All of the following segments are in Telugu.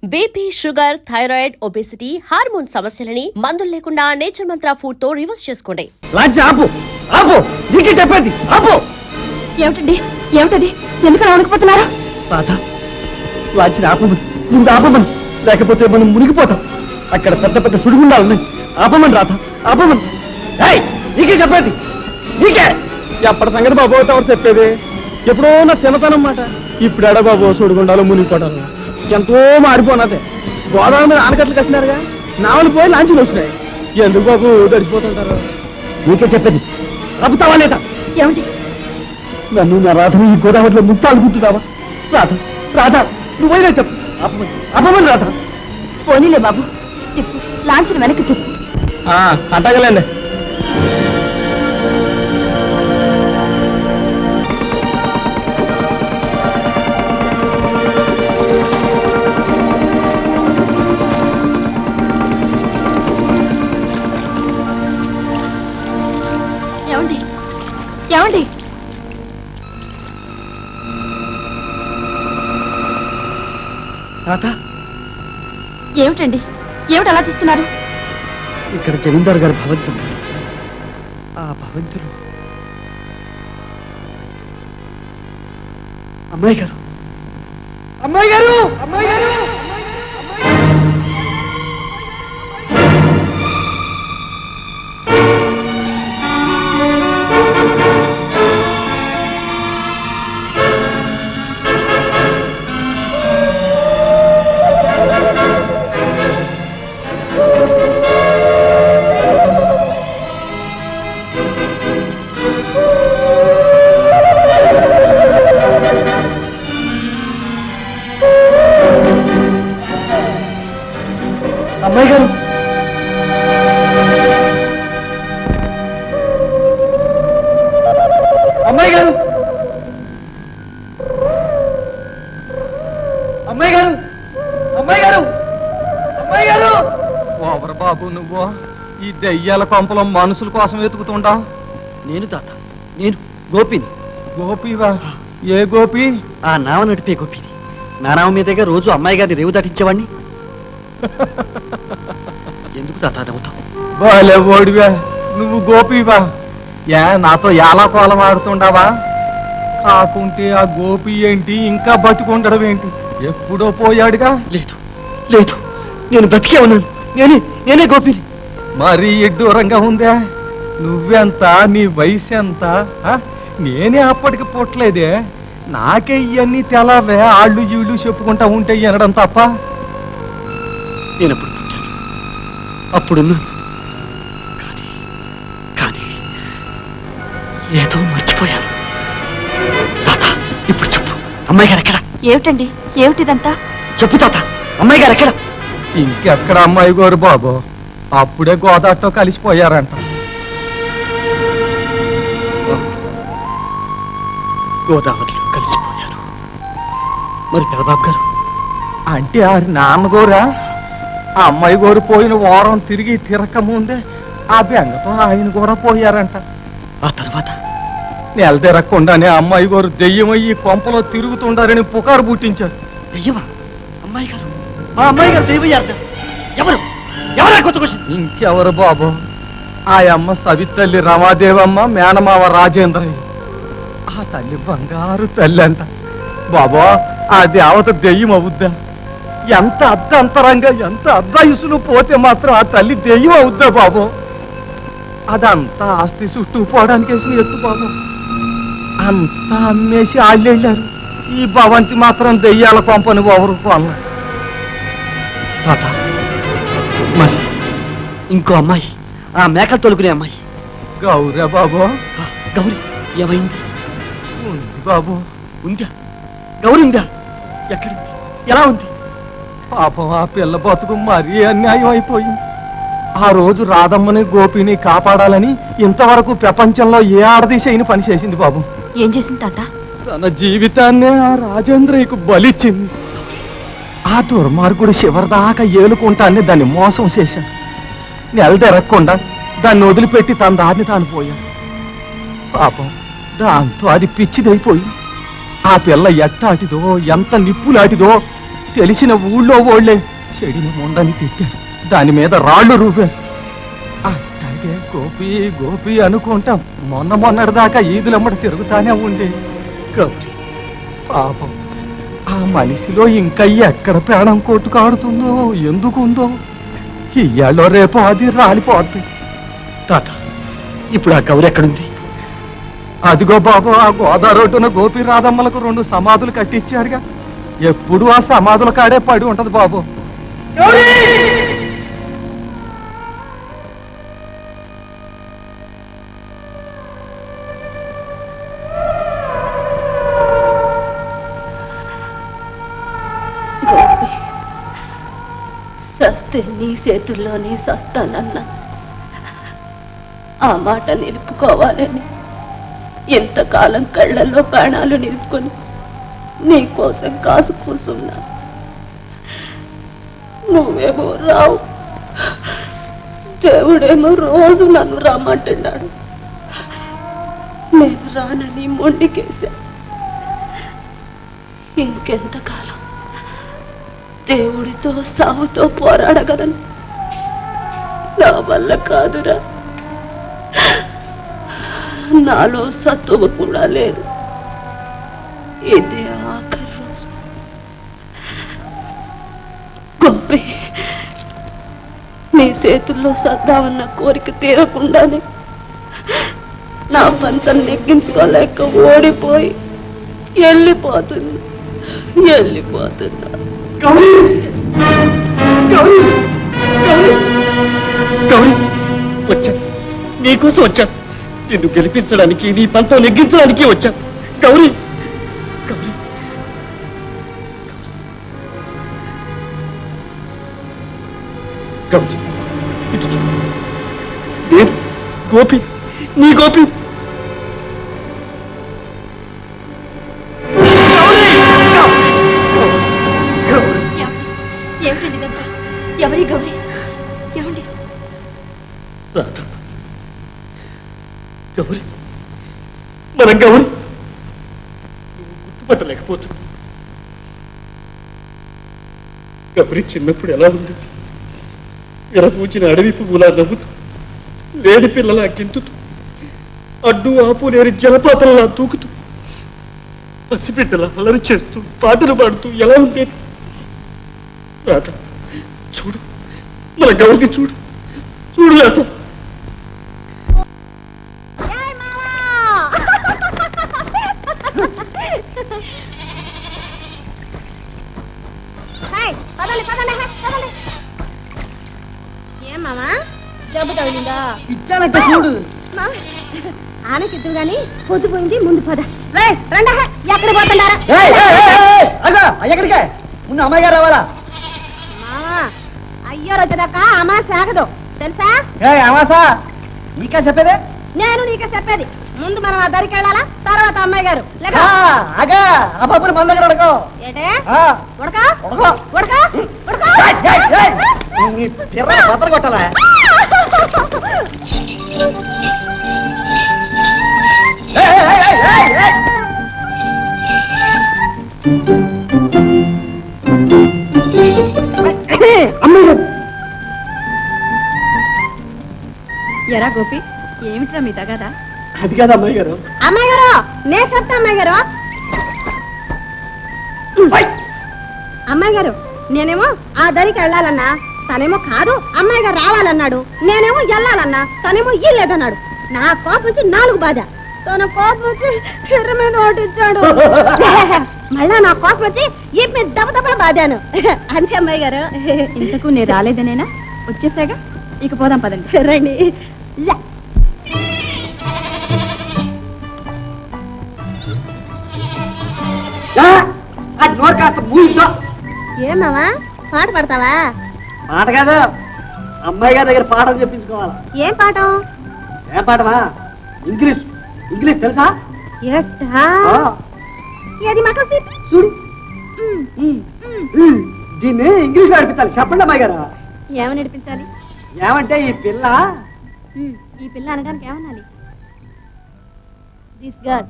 BP, sugar, thyroid, obesity, hormone సమస్యలని మందులు లేకుండా నేచర్ మంత్ర ఫుడ్ తో రివర్స్ చేసుకోండి. ఏమిటండి ఏమిటది ఎందుకు రావకపోతున్నారు? ముందు ఆపమని, లేకపోతే మనం మునిగిపోతాం. అక్కడ పెద్ద పెద్ద సుడిగుండాలు ఉన్నాయి. ఆపమని రాధ, ఆపమని. నీకే చెప్పేది, నీకే. ఎప్పటి సంగతి బాబు ఎవరు చెప్పేది? ఎప్పుడో నా చిన్నతనం మాట. ఇప్పుడు ఎడ బాబు సుడిగుండాలు మునిగిపోవడం ఎంతో మారిపోనదే. గోదావరి మీద ఆనకట్లు కట్టినారుగా, నావలు పోయి లాంచీలు వచ్చినాయి. ఎందుకు బాబు గడిచిపోతుంటారు? నీకే చెప్పేది, ఆపుతావా లేదా? ఏమిటి నన్ను నా రాధను ఈ గోదావరిలో ముక్తాలు గుర్తున్నావా? రాధ, రాధ, నువ్వైనా చెప్పు. ఆపమని, ఆపమని రాధ. పోనీలే బాబు, తిప్పు, లాంఛన వెనక్కి తిప్పు. అట్టగలేండి. ఏమండి ఏమండి రాధ, ఏమిటండి ఏమిటి అలా చూస్తున్నారు? ఇక్కడ జమీందారు గారి భవంతి ఉంది. ఆ భవంతిలో అమ్మాయి గారు, అమ్మాయి గారు, అమ్మాయి గారు. అమ్మాయి గారు, అమ్మాయి గారు, అమ్మాయి గారు, అమ్మాయి గారు, అమ్మాయి గారు. ఓవర్ బాబు, నువ్వు ఈ దెయ్యాల కొంపలో మనుషుల కోసం వెతుకుతుంటావు. నేను తాత, నేను గోపిని. గోపివా? ఏ గోపి? ఆ నావ నడిపే గోపిని. నా నావ మీదగా రోజు అమ్మాయి గారిని రేవు దాటించేవాడిని. ఎందుకు తాత నవ్వుతావు? బాలే ఓడివా, నువ్వు గోపివా? నాతో ఎలా కోలం ఆడుతుండవా? కాకుంటే ఆ గోపి ఏంటి ఇంకా బతికుండడం ఏంటి? ఎప్పుడో పోయాడుగా. లేదు లేదు, నేను బ్రతికే ఉన్నాను. నేనే గోపిని. మరీ ఎడ్డూరంగా ఉందే. నువ్వెంత, నీ వయసు ఎంత? నేనే అప్పటికి పుట్టలేదే. నాకే ఇవన్నీ తెలవే. ఆళ్ళు ఈళ్ళు చెప్పుకుంటా ఉంటే అనడం తప్ప. నేనప్పుడు పుట్టాను, అప్పుడున్నాను. కానీ ఏదో మర్చిపోయాను. తాత, ఇప్పుడు చెప్పు, అమ్మాయి గారు ఎక్కడ? ఏమిటండి ఏమిటిదంతా? చెప్పు తాత, అమ్మాయి గారు ఎక్కడ? ఇంకెక్కడ అమ్మాయి గారు బాబు? అప్పుడే గోదావరితో కలిసిపోయారంట. గోదావరిలో కలిసిపోయారు. మరి పెదబాబు గారు అంటే ఆ నాన్నగోరా? ఆ అమ్మాయి గోరు పోయిన వారం తిరిగి తిరగకముందే ఆ బెంగతో ఆయన కూడా పోయారంట. ఆ తర్వాత నెల తిరగకుండానే అమ్మాయి గోరు దెయ్యమయ్యి కొంపలో తిరుగుతుండారని పుకారు పుట్టించారు. దెయ్యమా? అమ్మాయి గారు, ఆ అమ్మాయి గారు దెయ్యమయ్యారట. ఎవరు? ఎవరా కొత్తకొచ్చింది? ఇంకెవరు బాబు? ఆ అమ్మ సవితల్లి రమాదేవమ్మ, మేనమావ రాజేంద్రయ్య. ఆ తల్లి బంగారు తల్లి అంట బాబా. ఆ దేవత దెయ్యం అవుద్దా? ఎంత అర్ధంతరంగా, ఎంత అర్ధాయుసులు పోతే మాత్రం ఆ తల్లి దెయ్యం అవుద్దా బాబు? అదంతా ఆస్తి చుట్టూ పోవడానికి వేసిన ఎత్తు బాబు. అంతా అమ్మేసి ఆళ్ళెళ్ళారు. ఈ భవంతి మాత్రం దెయ్యాల పంపని ఎవరు కొన్న. తాత, మరి ఇంకో అమ్మాయి, ఆ మేకలు తొలుకునే అమ్మాయి గౌరా బాబు. గౌరీ ఏమైంది? ఉంది బాబు. ఉందా? గౌరీ ఉందా? ఎక్కడుంది? ఎలా ఉంది? పాపం ఆ పిల్ల బతుకు మరీ అన్యాయం అయిపోయింది. ఆ రోజు రాధమ్మని గోపిని కాపాడాలని ఇంతవరకు ప్రపంచంలో ఏ ఆడదీసైన పని చేసింది బాబు. ఏం చేసింది తాత? తన జీవితాన్నే ఆ రాజేంద్రయ్యకు బలిచ్చింది. ఆ దుర్మార్గుడు చివరిదాకా ఏలుకుంటాన్ని దాన్ని మోసం చేశాడు. నెల తిరగకుండా దాన్ని వదిలిపెట్టి తన దారిని తాను పోయాడు. పాపం దాంతో అది పిచ్చిదైపోయి ఆ పిల్ల ఎట్టాటిదో ఎంత నిప్పులాటిదో తెలిసిన ఊళ్ళో ఓళ్ళే చెడిని ముందని తిట్టారు, దాని మీద రాళ్ళు రూపారు. అట్లాగే గోపి గోపి అనుకుంటాం మొన్నటిదాకా ఈదులమ్మట తిరుగుతానే ఉండే. గౌరీ పాపం ఆ మనిషిలో ఇంకా ఎక్కడ ప్రాణం కొట్టుకాడుతుందో ఎందుకుందో ఇయ్యాలో రేపో అది రాలిపోద్ది. తాత ఇప్పుడు ఆ గౌరి ఎక్కడుంది? అదిగో బాబు ఆ గోదారోడ్డున గోపి రాధమ్మలకు 2 సమాధులు కట్టించారుగా, ఎప్పుడు ఆ సమాధుల కాడే పడి ఉంటది బాబు. గోపి సస్తే నీ చేతుల్లోనే సస్తానన్నా, ఆ మాట నిలుపుకోవాలని ఎంతకాలం కళ్ళల్లో ప్రాణాలు నిలుపుకొని నీ కోసం కాసు కూసున్నా. నువ్వేమో రావు, దేవుడేమో రోజు నన్ను రమ్మంటున్నాడు. నేను రానని మొండికేశా. ఇంకెంతకాలం దేవుడితో సావుతో పోరాడగలను? నా వల్ల కాదురా, నాలో సత్తువ కూడా లేదు. ఇదే ఆఖరి రోజు. గోపి నీ చేతుల్లో సద్దామన్న కోరిక తీరకుండానే నా పంతం నెగ్గించుకోలేక ఓడిపోయి వెళ్ళిపోతున్నా. గౌరీ గౌరీ గౌరీ గౌరీ వచ్చా, నీకోసం వచ్చా. నిన్ను గెలిపించడానికి, నీ పంతం నెగ్గించడానికి వచ్చా. గౌరీ గౌరీ గౌరీ ఇటు చూడు. నేను గోపి, నీ గోపి. ఏమిటండి ఎవరి గౌరీ? ఏమండి రాధ, గౌరీ, మన గౌరీ నువ్వు గుర్తుపట్టలేకపోతు. గౌరీ చిన్నప్పుడు ఎలా ఉంది? విరపూచిన అడవి పువ్వులా నవ్వుతూ, లేడి పిల్లలా గెంతుతూ, అడ్డు ఆపు లేని జలపాతంలా దూకుతూ, పసిబిడ్డలా అల్లరి చేస్తూ, పాటలు పాడుతూ ఎలా ఉండేది? రాధ చూడు, మన గౌరికి చూడు, చూడు రాధ. ఏం మామా జబ్బు తగిలిందా? ఇచ్చానంటే చూడు. ఆనకిద్దు గాని పొద్దుపోయింది, ముందు పద. రండి, ఎక్కడ పోతున్నారా? ఎక్కడికే ముందు అమ్మాయి గారు రావాలా? మామా అయ్యారు వచ్చేదాకా అమ్మా సాగదు తెలుసా? అమాసా నీకా చెప్పేదే? నేను నీకే చెప్పేది. ముందు మనం ఆ దరికి వెళ్ళాలా, తర్వాత అమ్మాయి గారు. అగా ఆ బాబుని మన దగ్గర అడగో. ఏటే ఆ, ఉడకా ఉడకో. ఉడకా పత్ర కొట్టాలా? ఎరా గోపి, ఏమిట్రా మీ తగదా? అది కాదు అమ్మాయి గారు. అమ్మాయి గారు నేను చెప్తా. అమ్మాయి గారు అమ్మాయి గారు నేనేమో ఆ దరికి వెళ్ళాలన్నా, తనేమో కాదు అమ్మాయి గారు రావాలన్నాడు. నేనేమో వెళ్ళాలన్నా, తనేమో ఇల్లేదన్నాడు. నా కోపం వచ్చి 4 బాధ, తన కోపం వచ్చి ఎర్ర మీద ఓటిచ్చాడు. మళ్ళా నా కోపం వచ్చి ఈ మీద దెబ్బ బాధాను. అంతే అమ్మాయి గారు. ఇంతకు నేను రాలేదనేనా? వచ్చేసాగా, ఇక పోదాం పదండి. రండి. నోరు కాస్త మూయించో. ఏమావా పాట పడతావా? మాట కాదు, అమ్మాయి గారి దగ్గర పాఠం చెప్పించుకోవాలి. ఏం పాఠం? ఏం పాఠమా? ఇంగ్లీష్. ఇంగ్లీష్ తెలుసా? ఎట్టా ఆ, ఏది మాకు చూడు. దీన్ని ఇంగ్లీష్ నడిపించాలి. చెప్పండి అమ్మాయి గారు. ఏమని నడిపించాలి? ఏమంటే ఈ పిల్ల ఈ పిల్ల అనడానికి ఏమనాలి? This girl.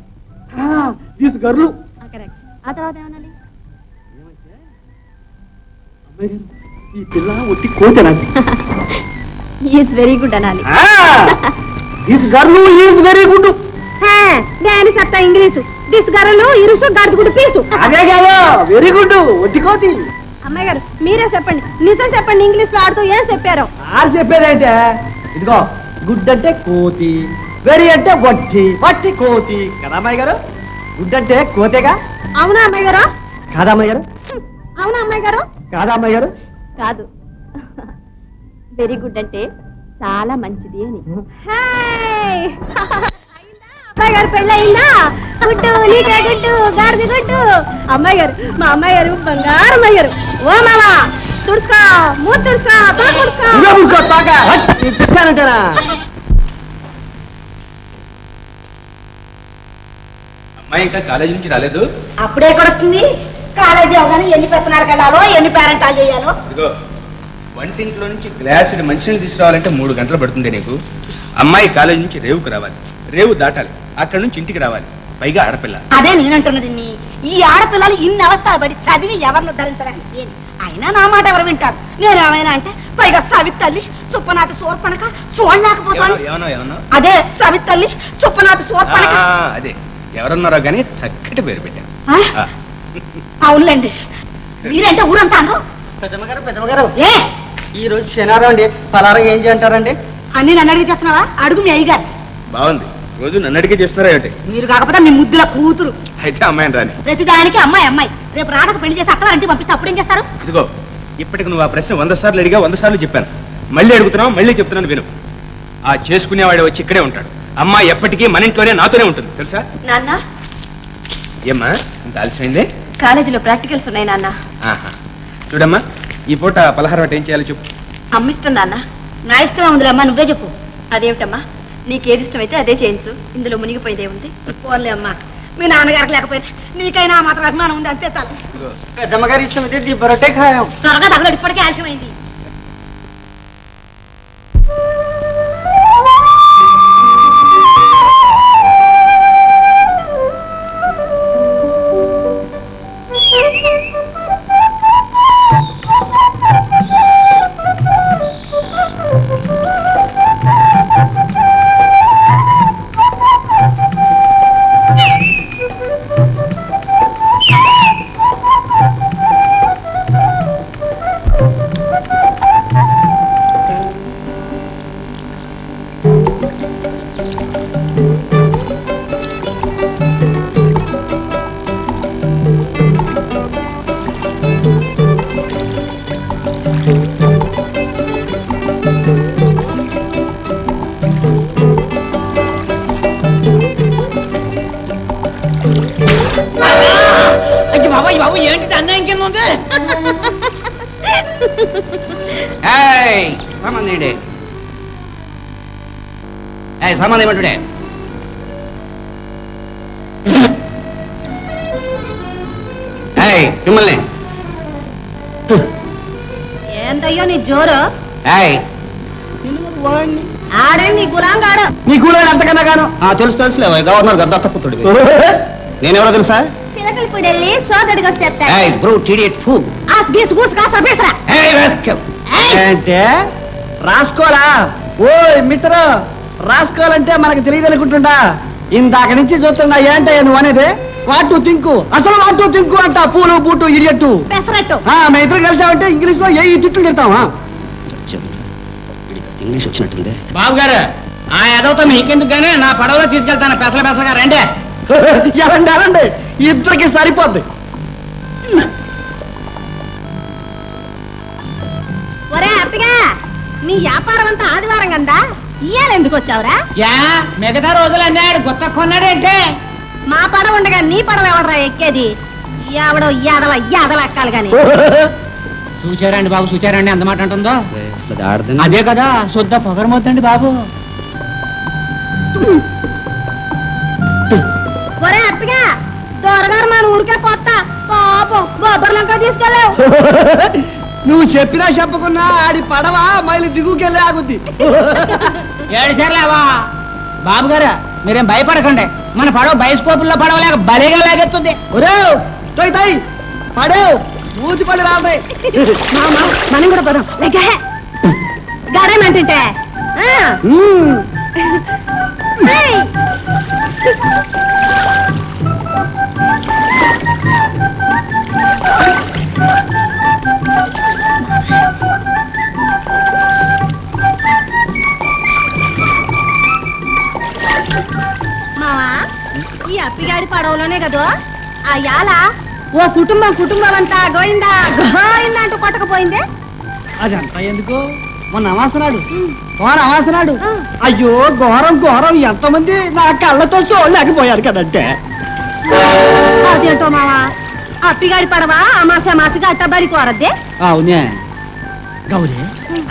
తీసుగర్లు. కరెక్ట్. ఆ తర్వాత ఏమనాలి? ఈ పిల్ల ఒట్టి కోతనా? ఈజ్ వెరీ గుడ్ అనాలి. This girl is very good. దాని సత్తా ఇంగ్లీషు దిస్ గరలు ఇరుసు గడుచుకుంటూ పీసు. అదే కదా వెరీ గుడ్ ఒట్టి కోతి. అమ్మాయి గారు మీరే చెప్పండి, నిజం చెప్పండి, ఇంగ్లీష్ వాడుతూ ఏం చెప్పారో. ఆరు చెప్పేదంటే ఇదిగో గుడ్ అంటే కోతి, వెరీ అంటే వట్టి, వట్టి కోతి కదా అమ్మాయి గారు. గుడ్ అంటే కోతేగా. అవునా అమ్మాయి గారు? కాదా అమ్మాయి గారు? అవునా అమ్మాయి గారు? కాదా అమ్మాయి గారు? కాదు, వెరీ గుడ్ అంటే చాలా మంచిది అని. హాయ్ అమ్మాయి గారు పెళ్ళి అయిందా? గుడ్డు నీకే గుడ్డు గాడిది గుడ్డు. అమ్మాయి గారు మా అమ్మాయి గారు బంగారు అమ్మాయి గారు. ఓ మామా తుడుచుకో, మూత తుడుచుకో, తోట తుడుచుకో. నువ్వే కూర్చో, తోక. నీకు తెచ్చానంటేనా? అమ్మాయి ఇంకా కాలేజీ నుంచి రాలేదు. అప్పుడే వస్తుంది కాలేజీ అవగానే ఎన్ని పెత్తనాలకు వెళ్ళాలో ఎన్ని పేరెంటాలు చేయాలో. ఇదిగో వంటింట్లో నుంచి గ్లాసుడు మంచినీళ్ళు తీసుకురావాలంటే 3 గంటలు పడుతుంది నీకు. అమ్మాయి కాలేజీ నుంచి రేవుకు రావాలి, రేవు దాటాలి, అక్కడ నుంచి ఇంటికి రావాలి, పైగా ఆడపిల్ల. అదే నేనంటున్నది. ఈ ఆడపిల్లలు ఇన్ని అవస్థలు పడి చదివి ఎవరిని ధరించడానికి అయినా నా మాట ఎవరు వింటారు? నేనేమైనా అంటే పైగా సవితల్లి చుప్పనాథి సోర్పణక చూడలేకపోతాను. ఏమన్నా అదే సవితల్లి చుప్పనాథి సోర్పణక. అదే ఎవరన్నారో గానీ చక్కటి పేరు పెట్టాను. అవునులేండి, మీరంటే ఊరంతాను. పెద్దమ్మగారు ఏ ఈ రోజు శనివారం అండి, పలారం ఏం చేయంటారండి? అన్ని నన్ను అడిగి చేస్తున్నావా? అడుగు మీ అయ్యగారు. బాగుంది, రోజు నన్ను అడిగే చేస్తున్నారా ఏమిటి? మీరు కాకపోతే మీ ముద్దుల కూతురు. అయితే అమ్మాయిని రాని. ప్రతిదానికి అమ్మాయి అమ్మాయి. రేపు రాడకు పెళ్లి చేసి అత్తవారింటికి పంపిస్తే అప్పుడేం చేస్తారు? ఇదిగో ఇప్పటికి నువ్వు ఆ ప్రశ్న 100 సార్లు అడిగా, 100 సార్లు చెప్పాను. మళ్ళీ అడుగుతున్నావు, మళ్ళీ చెప్తున్నాను విను. ఆ చేసుకునేవాడు వచ్చి ఇక్కడే ఉంటాడు. అమ్మాయి ఎప్పటికీ మన ఇంట్లోనే నాతోనే ఉంటుంది, తెలుసా? నాన్న, ఏమ్మా ఇంత ఆలస్యమైందే? కాలేజీలో ప్రాక్టికల్స్ ఉన్నాయి నాన్న. ఆహా. చూడమ్మా, ఈ పూట పలహారం అంటే ఏం చేయాలో చెప్పు. అమ్మిష్టం నాన్న. నా ఇష్టమే ఉందిలే అమ్మా, నువ్వే చెప్పు. అదేమిటమ్మా, నీకేది ఇష్టమైతే అదే చేయించు, ఇందులో మునిగిపోయేదే ఉంది. పోన్లే అమ్మా, మీ నాన్నగారికి లేకపోయినా నీకైనా ఆ మాత్రం అభిమానం ఉంది, అంతే చాలు. ఇదిగో, పెద్దమ్మగారు ఇష్టమైతే దిబ్బరొట్టే ఖాయం. త్వరగా తగలడు, ఇప్పటికే ఆలస్యమైంది. బాబు ఏంటి అన్యాయం కింద ఉంది? సామాన్ ఏంటి? సామాన్ ఏమంటుడే? మిమ్మల్ని ఏందయ్యో నీ జోరు? ఆడే నీ గులాంగాడు. నీ కూడా అంతకన్నా గాను తెలుసు గవర్నర్ గద్దత్త పుత్రుడు. నేనెవరో తెలుసా? చిలకలపూడి వెళ్ళి సోదరుడిగా చెప్తా. అంటే రాసుకోరా? ఓ మిత్ర, రాసుకోవాలంటే మనకు తెలియదు అనుకుంటుండా? ఇందాక నుంచి చూస్తున్నా. ఏంటయ్యా నువ్వు అనేది? వాటు తింకు, అసలు వాటు తింకు అంట. పూలు బూటు ఇడియట్టు పెసరట్టు. మా ఇద్దరు కలిసామంటే ఇంగ్లీష్ లో ఏ తిట్లు తిడతావా? ఇంగ్లీష్ వచ్చినట్టుంది. బాబు గారు, ఆ ఎదవతో మీకెందుకు గానీ నా పడవలో తీసుకెళ్తాను. పెసలుగా రండి. ఎలాండి ఎలాండి, ఇద్దరికి సరిపోద్ది. ఒరే అప్పిగా, నీ వ్యాపారం అంతా ఆదివారం కదా, ఇయ్యాలి ఎందుకు వచ్చావురా? మిగతా రోజులు అన్నాడు గుత్త కొన్నాడంటే. మా పడవ ఉండగా నీ పడవ ఎవడరా ఎక్కేది? ఎవడో యాదవ ఎక్కాలి గాని. చూచారండి బాబు, చూచారండి ఎంత మాట అంటుందో. అదే కదా శుద్ధ పొగరమొద్దండి బాబు. ఒరే అప్పిగా, దొరగారు మన ఊరికే కొత్త పాపం గొబ్బర్లంకా తీసుకెళ్ళావు. నువ్వు చెప్పినా చెప్పకున్నా ఆడి పడవ మైలు దిగుకెళ్ళి ఆగుద్ది. ఏడుసార్లేవా బాబు గారు, మీరేం భయపడకండి. మన పడవ బైస్కోపుల్లో పడవలేక బలిగా లాగెత్తుంది. ఒరే తొయ్ తొయ్, పడవ మూతిపల్లి రాలతాయి. మామా మనం కూడా పదం గారేమంటుంటే మావా ఈ అప్పిగాడి పడవలోనే కదో ఆ యాల ఓ కుటుంబం అంతా గోయిందా గోయిందా అంటూ కొట్టకపోయిందే. అదంతా ఎందుకు మొన్న అమాసనాడు అమాసనాడు అయ్యో ఘోరం ఘోరం ఎంతమంది నా కళ్ళతో చూడలేకపోయారు కదంటే. అదేంటో మావా అప్పిగాడి పడవ అమాసగా అట్టబరి కోరద్దే. అవునే గౌరీ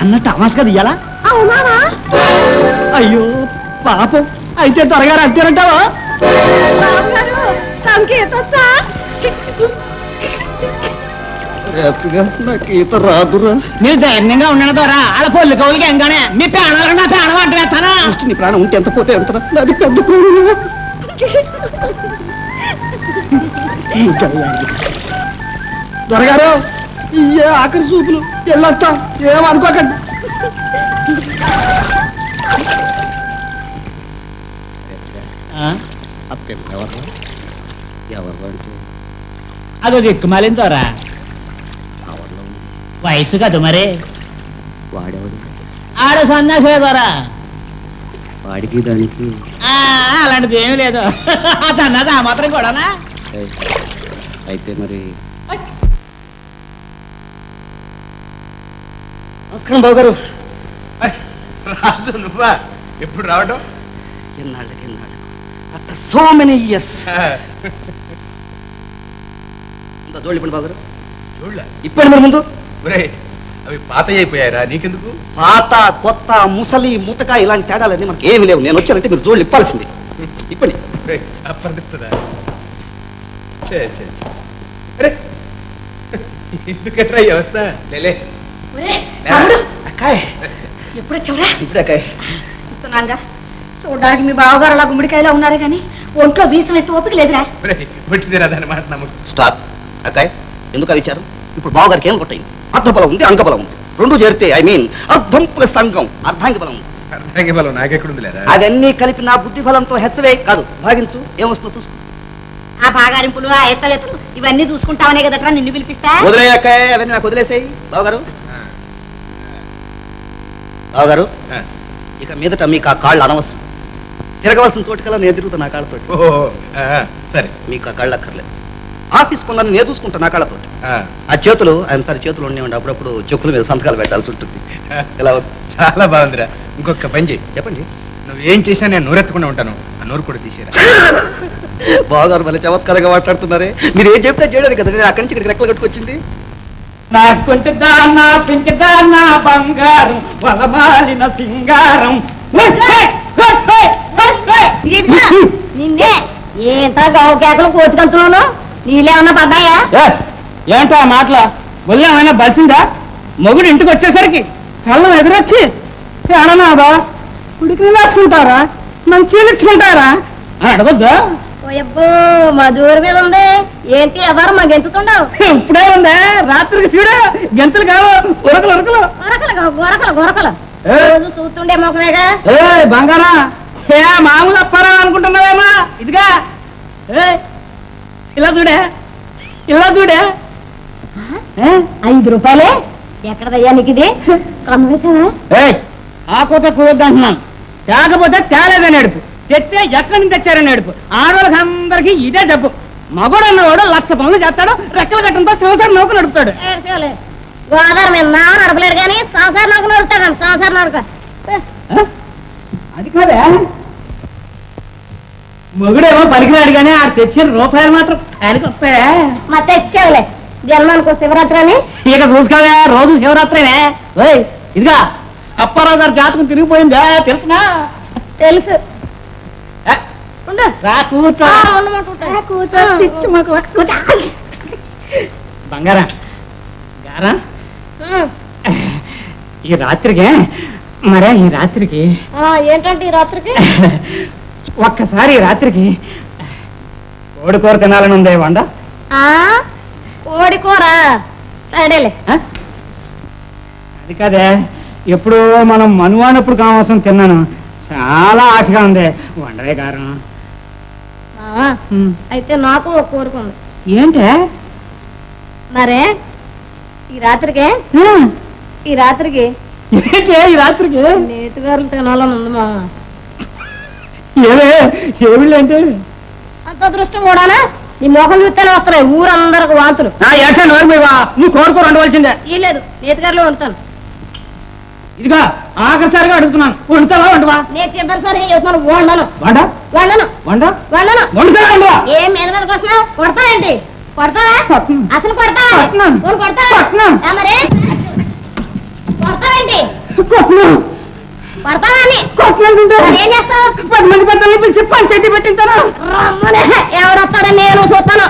అన్నట్టు అమాస కదా ఇయ్యాలా. అవునావా అయ్యో పాపం అయితే త్వరగా రక్తారంటావా. నాకు ఈత రాదురా. మీరు ధైర్యంగా ఉండడం ద్వారా వాళ్ళ పొల్లు కవులకి ఎంగానే మీ ప్రాణాలు నా ప్రాణం అంటున్నా. నీ ప్రాణం ఉంటే ఎంత పోతే ఎంత నాది పెద్ద ప్రాణం. దొరగారు ఇయ్యే ఆఖరి చూపులు వెళ్ళొస్తాం ఏమనుకోకండి. అదో దిక్కుమాలిన ద్వారా వయసు కదా మరి వాడేవాడు ఆడ సన్యాసే ద్వారా వాడికి దానికి అలాంటిది ఏమీ లేదు. అన్నది ఆ మాత్రం కూడానా. అయితే మరి నమస్కారం బాబు గారు. రాజు నువ్వా ఎప్పుడు రావడం? ఎన్నాళ్ళకి ఆఫ్టర్ సో మెనీ ఇయర్స్. జోళ్ళు ఇప్పండి బాబు గారు. చూడలే ఇప్పండి మరి ముందు. అవి పాత అయిపోయారా నీకెందుకు? పాత కొత్త ముసలి ముతక ఇలాంటి తేడాలన్నీ మనకి ఏమి లేవు. నేను వచ్చానంటే మీరు జోళ్ళు ఇప్పాల్సింది. ఇప్పండి. అప్పటిస్తుందా? ఎందుకట్రా ఈ అవస్థ? లేలే అక్కాయ్ ఎప్పుడు వచ్చావురా? ఇప్పుడే అక్కాయ్. చూస్తున్నాగా చూడడానికి మీ బావగారు అలా గుమ్మడికాయలా ఉన్నారు కానీ ఒంట్లో బీసం ఎత్తు ఓపిక లేదురా. పుట్టిందిరా దాని మాట నమ్మకం. స్టాప్. అక్కాయ్ ఎందుకు అవి ఇచ్చారు? ఇప్పుడు బావగారికి ఏం కొట్టాయి? అర్ధబలం ఉంది అంగబలం ఉంది. రెండు చేరితే ఐ మీన్ అర్ధం ప్లస్ అంగం అర్ధాంగి బలం ఉంది. అర్ధాంగి బలం నాకెక్కడుంది లేదా? అవన్నీ కలిపి నా బుద్ధి బలంతో హెచ్చవే కాదు భాగించు. ఏమొస్తుందో చూసుకో. ఆ బాగారింపులు ఆ ఎత్తలెత్తలు ఇవన్నీ చూసుకుంటావనే కదట్రా నిన్ను పిలిపిస్తా. వదిలే అక్కాయ్ అవన్నీ నాకు వదిలేసాయి. బావగారు బావగారు ఇక మీదట మీకు ఆ కాళ్ళు అనవసరం. తిరగవలసిన చోటుకల్లా నేను తిరుగుతా నా కాళ్ళతో. సరే మీకు ఆ కాళ్ళు అక్కర్లేదు. ఆఫీస్ పనులను నేను చూసుకుంటా నా కాళ్ళతో. ఆ చేతులు ఐఎమ్ సారీ చేతులు ఉండేవండి అప్పుడప్పుడు చెక్కుల మీద సంతకాలు పెట్టాల్సి ఉంటుంది. ఇలా చాలా బాగుందిరా. ఇంకొక పని చేయి. చెప్పండి. నువ్వేం చేసినా నేను నోరెత్తకుండా ఉంటాను. ఆ నోరు కూడా తీసేరా. బావగారు మళ్ళీ చమత్కారంగా మాట్లాడుతున్నారే. మీరు ఏం చెప్తే చేయడానికి కదా నేను అక్కడి నుంచి ఇక్కడికి రెక్కలు కట్టుకొచ్చింది. నా కుంటిదానా పింకిదానా బంగారం వలమాలిన సింగారం. నిన్నే ఏంటా గావు కేకలు కోతికంతున్నాను నీళ్ళేమన్నా పడ్డాయా? ఏంటో ఆ మాటల ఒళ్ళేమైనా బలిసిందా? మొగుడు ఇంటికి వచ్చేసరికి కళ్ళం ఎదురొచ్చి అడనాదా ఉడికి వేసుకుంటారా మంచి చీలించుకుంటారా అని అడగొద్దా? ఓయబ్బో మా దూరం మీద ఉంది ఏంటి ఎవరు మా గెంతుతుండవు? ఇప్పుడే ఉందా రాత్రికి చూడు గెంతులు కావు ఉరకలు ఉరకలు గొరకలు గొరకలు రోజు చూస్తుండే మొఖమేగా. బంగారా ఏ మామూలు అప్పారా అనుకుంటున్నావేమా? ఇదిగా ఇలా చూడే ఇలా చూడే 5 రూపాయలే ఎక్కడదయ్యా నీకు ఇది? కమ్మేశావా? ఆ కోట కూడద్దు అంటున్నాను. తేకపోతే తేలేదని ఏడుపు, తెస్తే ఎక్కడి నుంచి తెచ్చారని ఏడుపు. ఆడవాళ్ళకి అందరికీ ఇదే జబ్బు. మగోడు అన్నవాడు 1,00,000 పనులు చేస్తాడు, రెక్కల గట్టంతో సంవత్సరం నౌక నడుపుతాడు. గోదావరి మీద నా నడపలేడు కానీ సంసారం నౌక నడుపుతాడు. సంసారం నడక అది కాదే మొగుడేమో పలికినాడు కానీ ఆ తెచ్చిన రూపాయలు మాత్రం ఆయనకి వస్తాయా? మా తెచ్చావులే జన్మానికి శివరాత్రి అని. ఇక చూసుకోవే రోజు శివరాత్రినే. ఇదిగా అప్పారావు గారి జాతకం తిరిగిపోయిందా తెలుసునా? తెలుసు. బంగారా గారా ఈ రాత్రికి మరే ఈ రాత్రికి ఏంటంటే ఈ రాత్రికి ఒక్కసారి ఈ రాత్రికి కోడి కూర తినాలని ఉందే వండ. కోడి కూర సరేలే. అది కదే ఎప్పుడు మనం మనువానప్పుడు కావాల్సిన తిన్నాను, చాలా ఆశగా ఉంది. వండవే గారు. మావా, అయితే నాకు ఒక కోరిక ఉంది. ఏంటే? మరే ఈ రాత్రికి ఏంటే ఈ రాత్రికి నేతిగారులు తినాలని ఉంది మావా. ఏమిళ్ళు అంటే అంత అదృష్టం కూడానా? నీ మొహం చూస్తేనే వస్తున్నాయి ఊరందరికి వాంతులు. నువ్వు కోరుకో వండవలసిందే. ఈ లేదు నేతిగారులో ఉంటాను. ఇదిగా ఆఖరిసారిగా అడుగుతున్నాను, వండుతావా వండవా? నేను చివరిసారి చెప్తున్నాను, వండను వండ వండను వండ వండను. వండుతావా వండవా? ఏం మీద మీదకి వస్తున్నా? కొడతావేంటి? కొడతావా? అసలు కొడతావా? కొడతావా? మరి కొడతావేంటి? కొడతావా అని ఏం చేస్తావు? 10 మంది పెద్దలు పిలిచి పంచాయతీ పెట్టించాను. ఎవడొస్తాడో నేను చూస్తాను.